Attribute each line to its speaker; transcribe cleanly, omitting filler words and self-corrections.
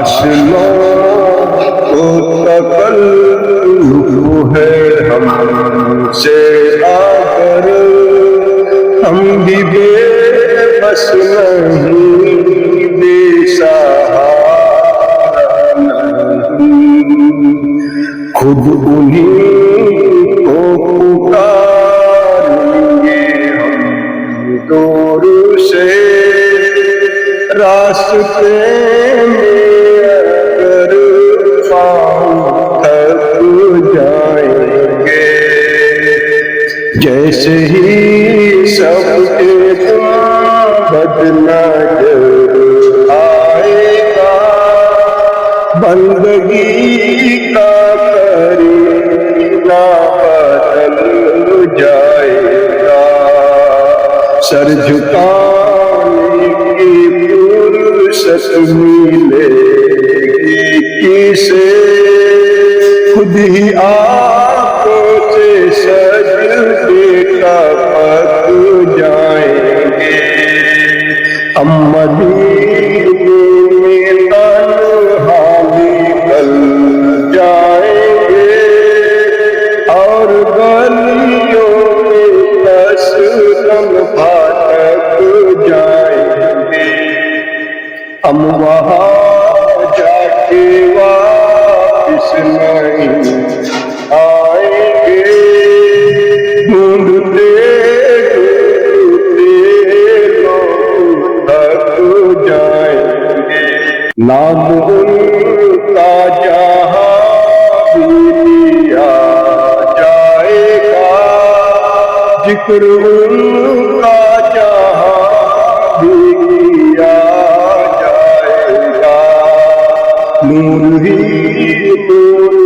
Speaker 1: آشنا کو تکلف ہے ہم سے آ کر، ہم بھی بے بس نہیں، بے سہارا نہیں، خود انہیں کو پکاریں گے ہم دور سے، راستے میں اگر پاؤں تھک جائیں گے، جیسے ہی سب کے گنبد نظر آئے گا، بندگی کا کرینہ بدل جائے گا، سر جھکانے کی فرصت ملے گی کسے، خود ہی آنکھوں سے سجدے کا پک جائیں گے، ہم مدینے میں تنہا نکل جائیں گے، اور گلیوں میں دم بھٹک جائیں گے، ہم وہاں جا کے واپس نہیں آئیں گے، ڈھونڈتے ڈھونڈتے لوگ تھک جائیں گے، نام ان کا جہاں بھی لیا جائے گا، ذکر ان کا جہاں بھی کیا جائے گا، نور ہی نور